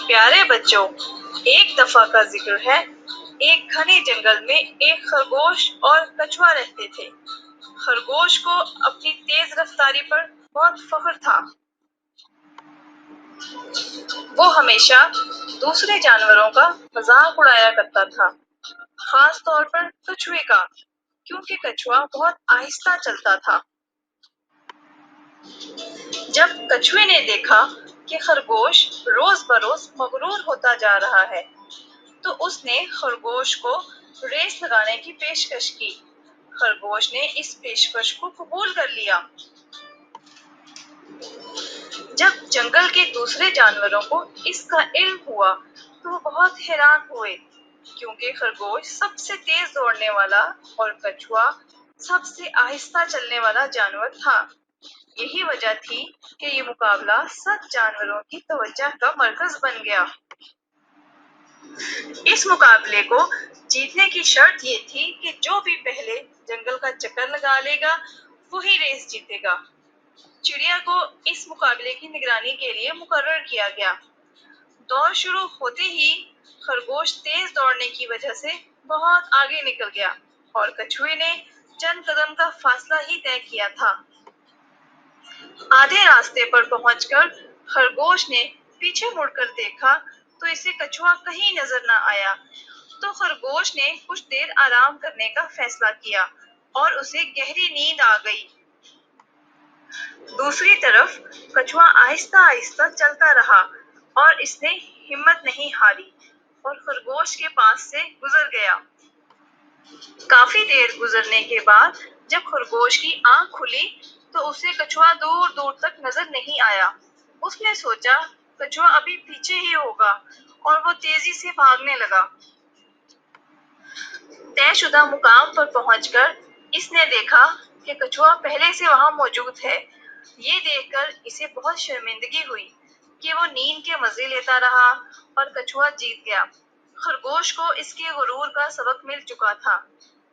پیارے بچوں، ایک دفعہ کا ذکر ہے، ایک گھنے جنگل میں ایک خرگوش اور کچھوا رہتے تھے۔ خرگوش کو اپنی تیز رفتاری پر بہت فخر تھا۔ وہ ہمیشہ دوسرے جانوروں کا مذاق اڑایا کرتا تھا، خاص طور پر کچھوے کا، کیونکہ کچھوا بہت آہستہ چلتا تھا۔ جب کچھوے نے دیکھا کہ خرگوش روز بروز مغرور ہوتا جا رہا ہے، تو اس نے خرگوش کو ریس لگانے کی پیشکش کی۔ خرگوش نے اس پیشکش کو قبول کر لیا۔ جب جنگل کے دوسرے جانوروں کو اس کا علم ہوا تو وہ بہت حیران ہوئے، کیونکہ خرگوش سب سے تیز دوڑنے والا اور کچھوا سب سے آہستہ چلنے والا جانور تھا۔ یہی وجہ تھی کہ یہ مقابلہ سب جانوروں کی توجہ کا مرکز بن گیا۔ اس مقابلے کو جیتنے کی شرط یہ تھی کہ جو بھی پہلے جنگل کا چکر لگا لے گا وہی ریس جیتے گا۔ چڑیا کو اس مقابلے کی نگرانی کے لیے مقرر کیا گیا۔ دوڑ شروع ہوتے ہی خرگوش تیز دوڑنے کی وجہ سے بہت آگے نکل گیا اور کچھوے نے چند قدم کا فاصلہ ہی طے کیا تھا۔ آدھے راستے پر پہنچ کر خرگوش نے پیچھے مڑ کر دیکھا تو اسے کچھوا کہیں نظر نہ آیا، تو خرگوش نے کچھ دیر آرام کرنے کا فیصلہ کیا اور اسے گہری نیند آ گئی۔ دوسری طرف کچھوا آہستہ آہستہ چلتا رہا اور اس نے ہمت نہیں ہاری اور خرگوش کے پاس سے گزر گیا۔ کافی دیر گزرنے کے بعد جب خرگوش کی آنکھ کھلی تو اسے کچھوا دور دور تک نظر نہیں آیا۔ اس نے سوچا کچھوا ابھی پیچھے ہی ہوگا اور وہ تیزی سے بھاگنے لگا۔ طے شدہ مقام پر پہنچ کر اس نے دیکھا کہ کچھوا پہلے سے وہاں موجود ہے۔ یہ دیکھ کر اسے بہت شرمندگی ہوئی کہ وہ نیند کے مزے لیتا رہا اور کچھوا جیت گیا۔ خرگوش کو اس کے غرور کا سبق مل چکا تھا۔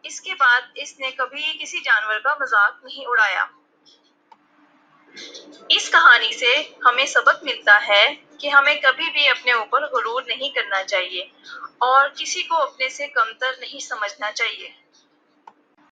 اس کے بعد اس نے کبھی کسی جانور کا مذاق نہیں اڑایا۔ اس کہانی سے ہمیں سبق ملتا ہے کہ ہمیں کبھی بھی اپنے اوپر غرور نہیں کرنا چاہیے اور کسی کو اپنے سے کمتر نہیں سمجھنا چاہیے۔